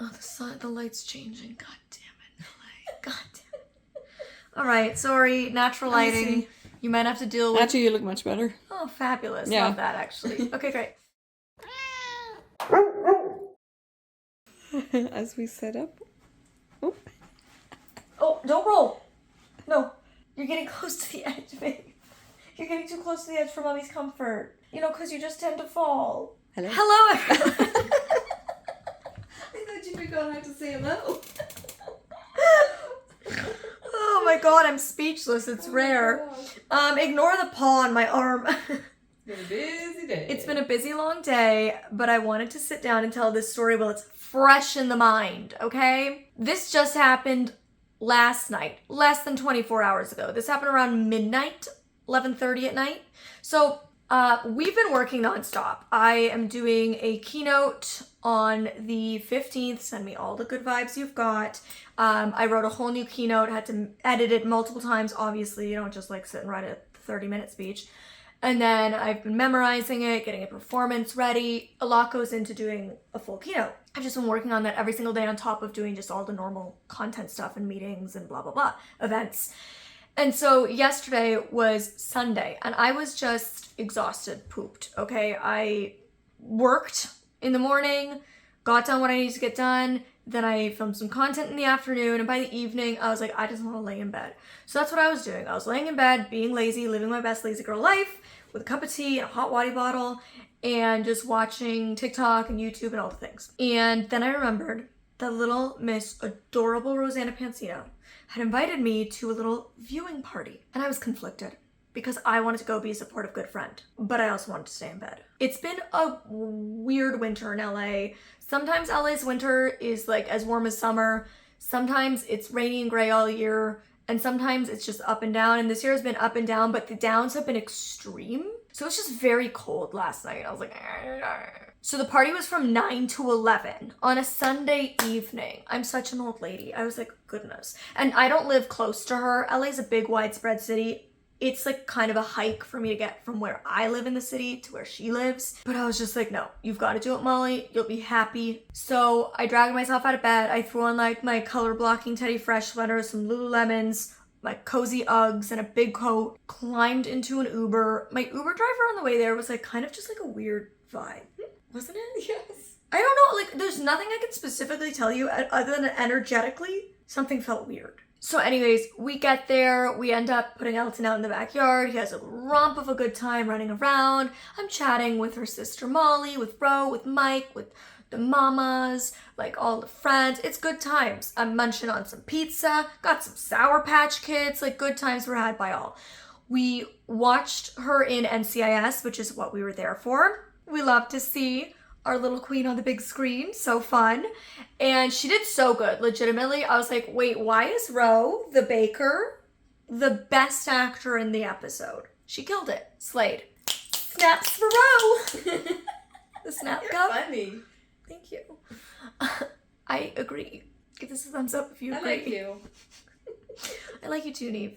Oh, the light's changing. God damn it, LA. God damn it. All right, sorry. Natural lighting. You might have to deal with... Actually, you look much better. Oh, fabulous. Yeah. Love that, actually. Okay, great. As we set up. Oh, don't roll. No. You're getting close to the edge, babe. You're getting too close to the edge for mommy's comfort. You know, because you just tend to fall. Hello. Hello, everyone. I thought you forgot how to say hello. Oh my god, I'm speechless. It's rare. Ignore the paw on my arm. It's been a busy day. It's been a busy, long day, but I wanted to sit down and tell this story while it's fresh in the mind, okay? This just happened last night, less than 24 hours ago. This happened around midnight, 11:30 at night. So, we've been working nonstop. I am doing a keynote on the 15th. Send me all the good vibes you've got. I wrote a whole new keynote, had to edit it multiple times. Obviously, you don't just like sit and write a 30-minute speech. And then I've been memorizing it, getting a performance ready. A lot goes into doing a full keynote. I've just been working on that every single day on top of doing just all the normal content stuff and meetings and blah, blah, blah, events. And so yesterday was Sunday and I was just exhausted, pooped, okay? I worked in the morning, got done what I needed to get done, then I filmed some content in the afternoon, and by the evening, I was like, I just want to lay in bed. So that's what I was doing. I was laying in bed, being lazy, living my best lazy girl life, with a cup of tea and a hot water bottle, and just watching TikTok and YouTube and all the things. And then I remembered that little Miss Adorable Rosanna Pansino had invited me to a little viewing party. And I was conflicted because I wanted to go be a supportive good friend, but I also wanted to stay in bed. It's been a weird winter in LA. Sometimes LA's winter is like as warm as summer. Sometimes it's rainy and gray all year. And sometimes it's just up and down. And this year has been up and down, but the downs have been extreme. So it's just very cold last night. I was like, argh. So the party was from 9 to 11 on a Sunday evening. I'm such an old lady. I was like, goodness. And I don't live close to her. LA's a big widespread city. It's like kind of a hike for me to get from where I live in the city to where she lives. But I was just like, no, you've got to do it, Molly. You'll be happy. So I dragged myself out of bed. I threw on like my color blocking Teddy Fresh sweater, some Lululemons, my cozy Uggs, and a big coat. Climbed into an Uber. My Uber driver on the way there was like kind of just like a weird vibe. Wasn't it? Yes. I don't know. Like there's nothing I can specifically tell you other than energetically something felt weird. So anyways, we get there, we end up putting Elton out in the backyard. He has a romp of a good time running around. I'm chatting with her sister Molly, with Ro, with Mike, with the mamas, like all the friends. It's good times. I'm munching on some pizza, got some Sour Patch Kids, like good times were had by all. We watched her in NCIS, which is what we were there for. We love to see our little queen on the big screen. So fun. And she did so good. Legitimately, I was like, wait, why is Ro, the baker, the best actor in the episode? She killed it. Slayed. Snaps for Ro. The snap cup. Funny. Thank you. I agree. Give this a thumbs up if you agree. I like you. I like you too, Neve.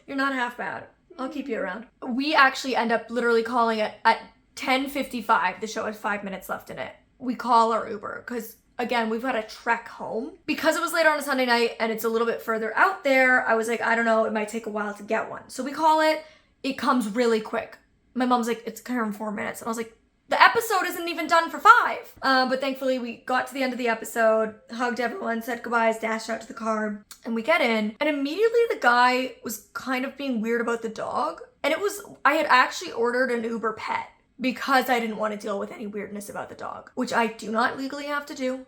You're not half bad. I'll keep you around. We actually end up literally calling it at 10:55. The show has 5 minutes left in it. We call our Uber because, again, we've got to trek home. Because it was later on a Sunday night and it's a little bit further out there, I was like, I don't know, it might take a while to get one. So we call it. It comes really quick. My mom's like, it's here in 4 minutes. And I was like, the episode isn't even done for 5. But thankfully, we got to the end of the episode, hugged everyone, said goodbyes, dashed out to the car, and we get in. And immediately the guy was kind of being weird about the dog. And I had actually ordered an Uber pet because I didn't want to deal with any weirdness about the dog, which I do not legally have to do.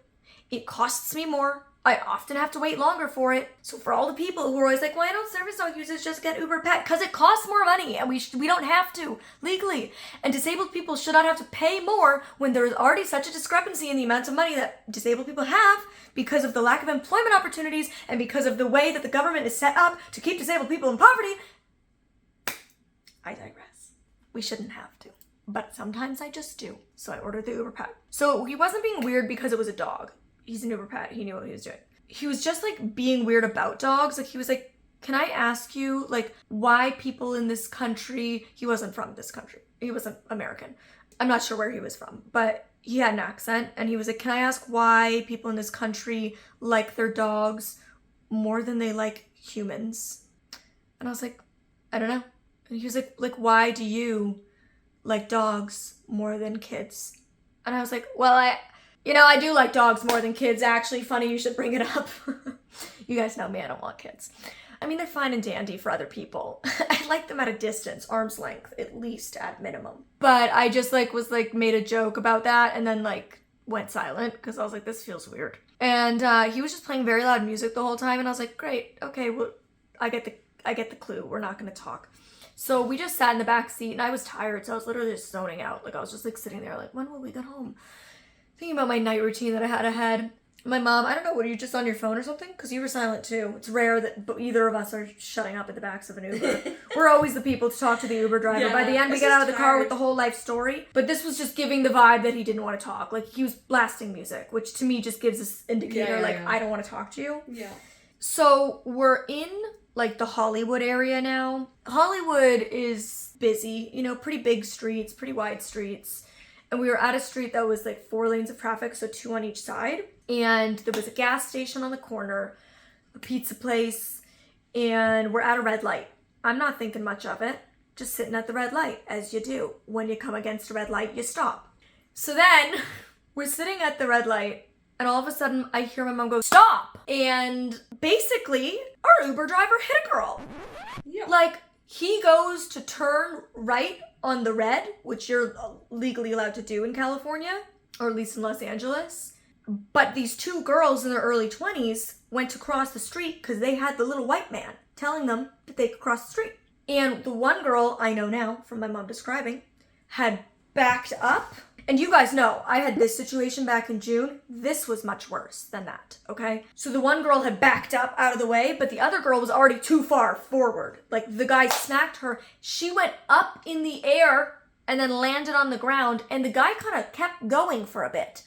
It costs me more. I often have to wait longer for it. So for all the people who are always like, why don't service dog users just get Uber Pet? Because it costs more money and we don't have to legally. And disabled people should not have to pay more when there is already such a discrepancy in the amount of money that disabled people have because of the lack of employment opportunities and because of the way that the government is set up to keep disabled people in poverty. I digress. We shouldn't have to. But sometimes I just do. So I ordered the Uber Pet. So he wasn't being weird because it was a dog. He's an Uber Pet. He knew what he was doing. He was just like being weird about dogs. Like he was like, can I ask you like why people in this country, he wasn't from this country. He wasn't American. I'm not sure where he was from, but he had an accent, and he was like, can I ask why people in this country like their dogs more than they like humans? And I was like, I don't know. And he was like, why do you like dogs more than kids? And I was like, well, I do like dogs more than kids, actually. Funny you should bring it up. You guys know me, I don't want kids. I mean, they're fine and dandy for other people. I like them at a distance, arm's length, at least at minimum. But I just made a joke about that and then went silent because I was like, this feels weird. And he was just playing very loud music the whole time, and I was like, great, okay, well, I get the clue. We're not gonna talk. So we just sat in the back seat, and I was tired, so I was literally just zoning out. I was just sitting there when will we get home? Thinking about my night routine that I had ahead. My mom, I don't know, were you just on your phone or something? Because you were silent too. It's rare that either of us are shutting up at the backs of an Uber. We're always the people to talk to the Uber driver. Yeah, by the end, we get out of the car with the whole life story. But this was just giving the vibe that he didn't want to talk. He was blasting music, which to me just gives this indicator, I don't want to talk to you. Yeah. So we're in the Hollywood area now. Hollywood is busy, pretty big streets, pretty wide streets. And we were at a street that was 4 lanes of traffic, so 2 on each side. And there was a gas station on the corner, a pizza place, and we're at a red light. I'm not thinking much of it, just sitting at the red light, as you do. When you come against a red light, you stop. So then we're sitting at the red light, and all of a sudden I hear my mom go, stop! And basically, our Uber driver hit a girl. Yeah. He goes to turn right on the red, which you're legally allowed to do in California, or at least in Los Angeles. But these 2 girls in their early 20s went to cross the street because they had the little white man telling them that they could cross the street. And the one girl, I know now from my mom describing, had backed up. And you guys know, I had this situation back in June. This was much worse than that, okay? So the one girl had backed up out of the way, but the other girl was already too far forward. The guy smacked her. She went up in the air and then landed on the ground, and the guy kind of kept going for a bit.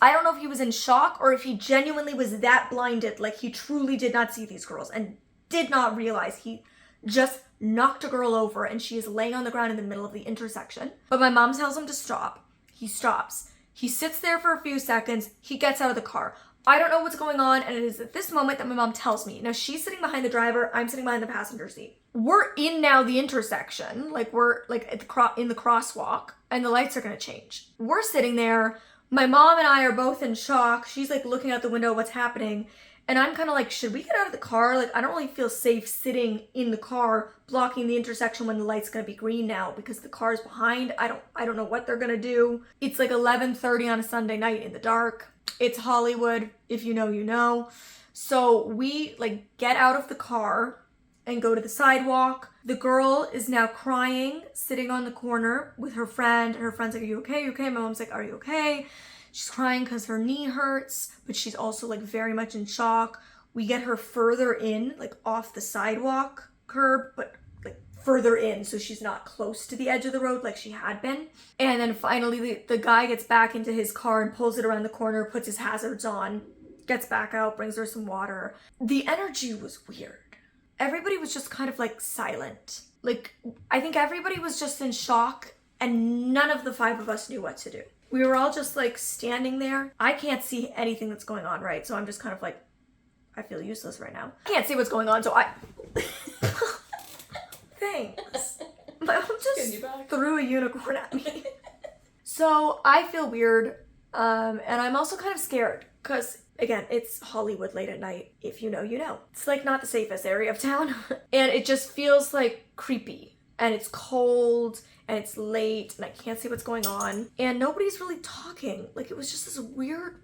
I don't know if he was in shock or if he genuinely was that blinded, he truly did not see these girls and did not realize he just knocked a girl over and she is laying on the ground in the middle of the intersection. But my mom tells him to stop. He stops. He sits there for a few seconds. He gets out of the car. I don't know what's going on, and it is at this moment that my mom tells me. Now, she's sitting behind the driver. I'm sitting behind the passenger seat. We're in now the intersection. We're in the crosswalk, and the lights are going to change. We're sitting there. My mom and I are both in shock. She's looking out the window, what's happening? And I'm kind of should we get out of the car? I don't really feel safe sitting in the car blocking the intersection when the light's going to be green now because the car's behind. I don't know what they're going to do. It's 11:30 on a Sunday night in the dark. It's Hollywood. If you know, you know. So we get out of the car and go to the sidewalk. The girl is now crying, sitting on the corner with her friend. And her friend's like, are you okay? You okay? My mom's like, are you okay? She's crying because her knee hurts, but she's also very much in shock. We get her further in, off the sidewalk curb, but further in, so she's not close to the edge of the road like she had been. And then finally the guy gets back into his car and pulls it around the corner, puts his hazards on, gets back out, brings her some water. The energy was weird. Everybody was just kind of silent. I think everybody was just in shock, and none of the 5 of us knew what to do. We were all just standing there. I can't see anything that's going on, right? So I'm just kind of I feel useless right now. I can't see what's going on, so I... Thanks. My mom just threw a unicorn at me. So I feel weird, and I'm also kind of scared because, again, it's Hollywood late at night. If you know, you know. It's not the safest area of town, and it just feels creepy, and it's cold, and it's late, and I can't see what's going on, and nobody's really talking. It was just this weird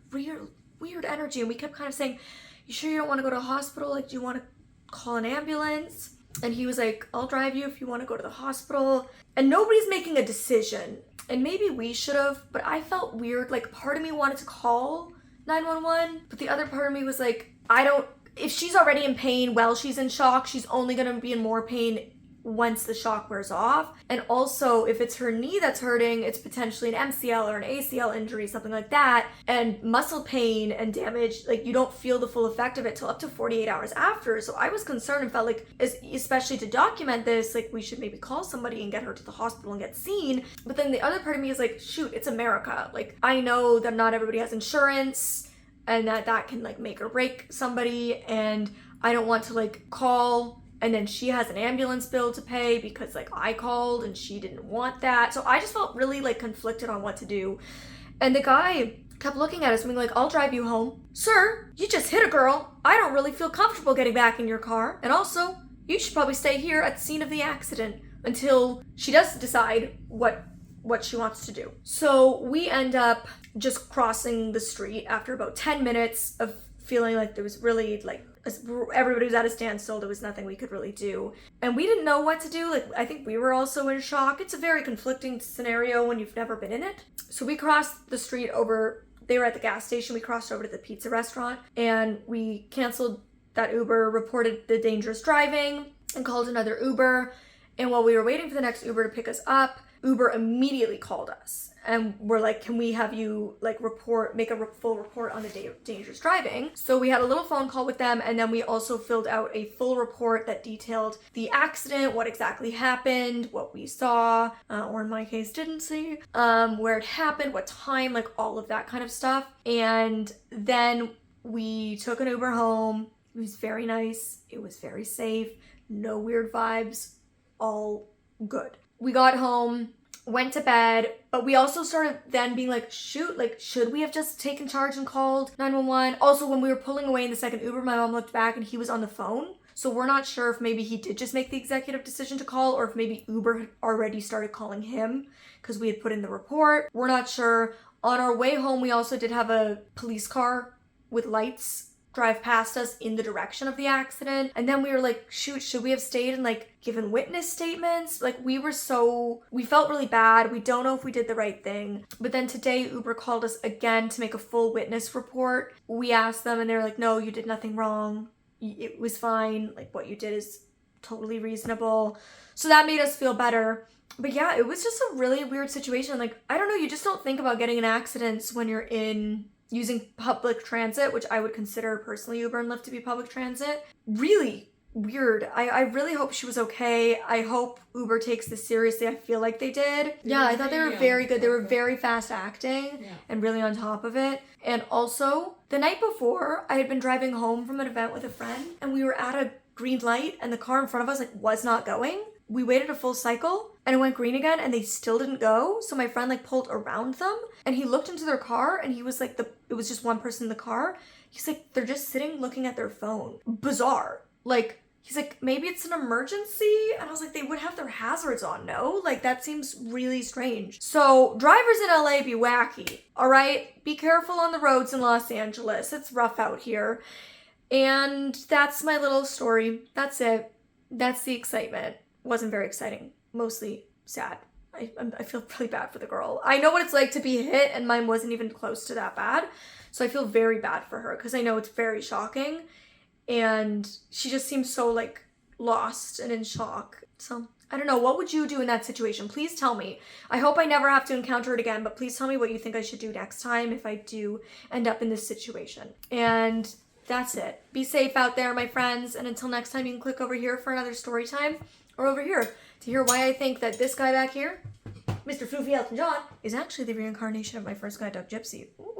energy, and we kept kind of saying, you sure you don't want to go to a hospital? Do you want to call an ambulance? And he was like, I'll drive you if you want to go to the hospital. And nobody's making a decision. And maybe we should have, but I felt weird. Part of me wanted to call 911, but the other part of me was if she's already in pain while she's in shock, she's only going to be in more pain once the shock wears off. And also, if it's her knee that's hurting, it's potentially an MCL or an ACL injury, something like that. And muscle pain and damage, like you don't feel the full effect of it till up to 48 hours after. So I was concerned and felt like, especially to document this, like we should maybe call somebody and get her to the hospital and get seen. But then the other part of me is like, shoot, it's America. Like I know that not everybody has insurance and that can like make or break somebody, and I don't want to like call and then she has an ambulance bill to pay because like I called and she didn't want that. So I just felt really like conflicted on what to do. And the guy kept looking at us and being like, I'll drive you home. Sir, you just hit a girl. I don't really feel comfortable getting back in your car. And also, you should probably stay here at the scene of the accident until she does decide what she wants to do. So we end up just crossing the street after about 10 minutes of feeling like there was really like everybody was at a standstill. There was nothing we could really do. And we didn't know what to do. Like I think we were also in shock. It's a very conflicting scenario when you've never been in it. So we crossed the street over, they were at the gas station. We crossed over to the pizza restaurant and we canceled that Uber, reported the dangerous driving and called another Uber. And while we were waiting for the next Uber to pick us up, Uber immediately called us and we're like, can we have you like make a full report on the dangerous driving? So we had a little phone call with them, and then we also filled out a full report that detailed the accident, what exactly happened, what we saw, or in my case didn't see, where it happened, what time, like all of that kind of stuff. And then we took an Uber home. It was very nice. It was very safe. No weird vibes. All good. We got home, went to bed, but we also started then being like, shoot, like, should we have just taken charge and called 911? Also, when we were pulling away in the second Uber, my mom looked back and he was on the phone. So we're not sure if maybe he did just make the executive decision to call or if maybe Uber had already started calling him because we had put in the report. We're not sure. On our way home, we also did have a police car with lights drive past us in the direction of the accident. And then we were like, shoot, should we have stayed and like given witness statements? Like we felt really bad. We don't know if we did the right thing. But then today Uber called us again to make a full witness report. We asked them and they're like, no, you did nothing wrong. It was fine. Like what you did is totally reasonable. So that made us feel better. But yeah, it was just a really weird situation. Like, I don't know, you just don't think about getting in accidents when you're using public transit, which I would consider personally Uber and Lyft to be public transit. Really weird. I really hope she was okay. I hope Uber takes this seriously. I feel like they did. Yeah, I thought they were very good. They were very fast acting and really on top of it. And also, the night before, I had been driving home from an event with a friend and we were at a green light and the car in front of us like was not going. We waited a full cycle and it went green again and they still didn't go. So my friend like pulled around them and he looked into their car and he was like, it was just one person in the car. He's like, they're just sitting looking at their phone. Bizarre. Like, he's like, maybe it's an emergency. And I was like, they would have their hazards on, no? Like, that seems really strange. So drivers in LA be wacky, all right? Be careful on the roads in Los Angeles. It's rough out here. And that's my little story. That's it. That's the excitement. Wasn't very exciting. Mostly sad. I feel really bad for the girl. I know what it's like to be hit and mine wasn't even close to that bad. So I feel very bad for her because I know it's very shocking. And she just seems so like lost and in shock. So I don't know. What would you do in that situation? Please tell me. I hope I never have to encounter it again, but please tell me what you think I should do next time if I do end up in this situation. And that's it. Be safe out there, my friends. And until next time, you can click over here for another story time or over here to hear why I think that this guy back here, Mr. Floofy Elton John, is actually the reincarnation of my first guide dog, Gypsy. Ooh.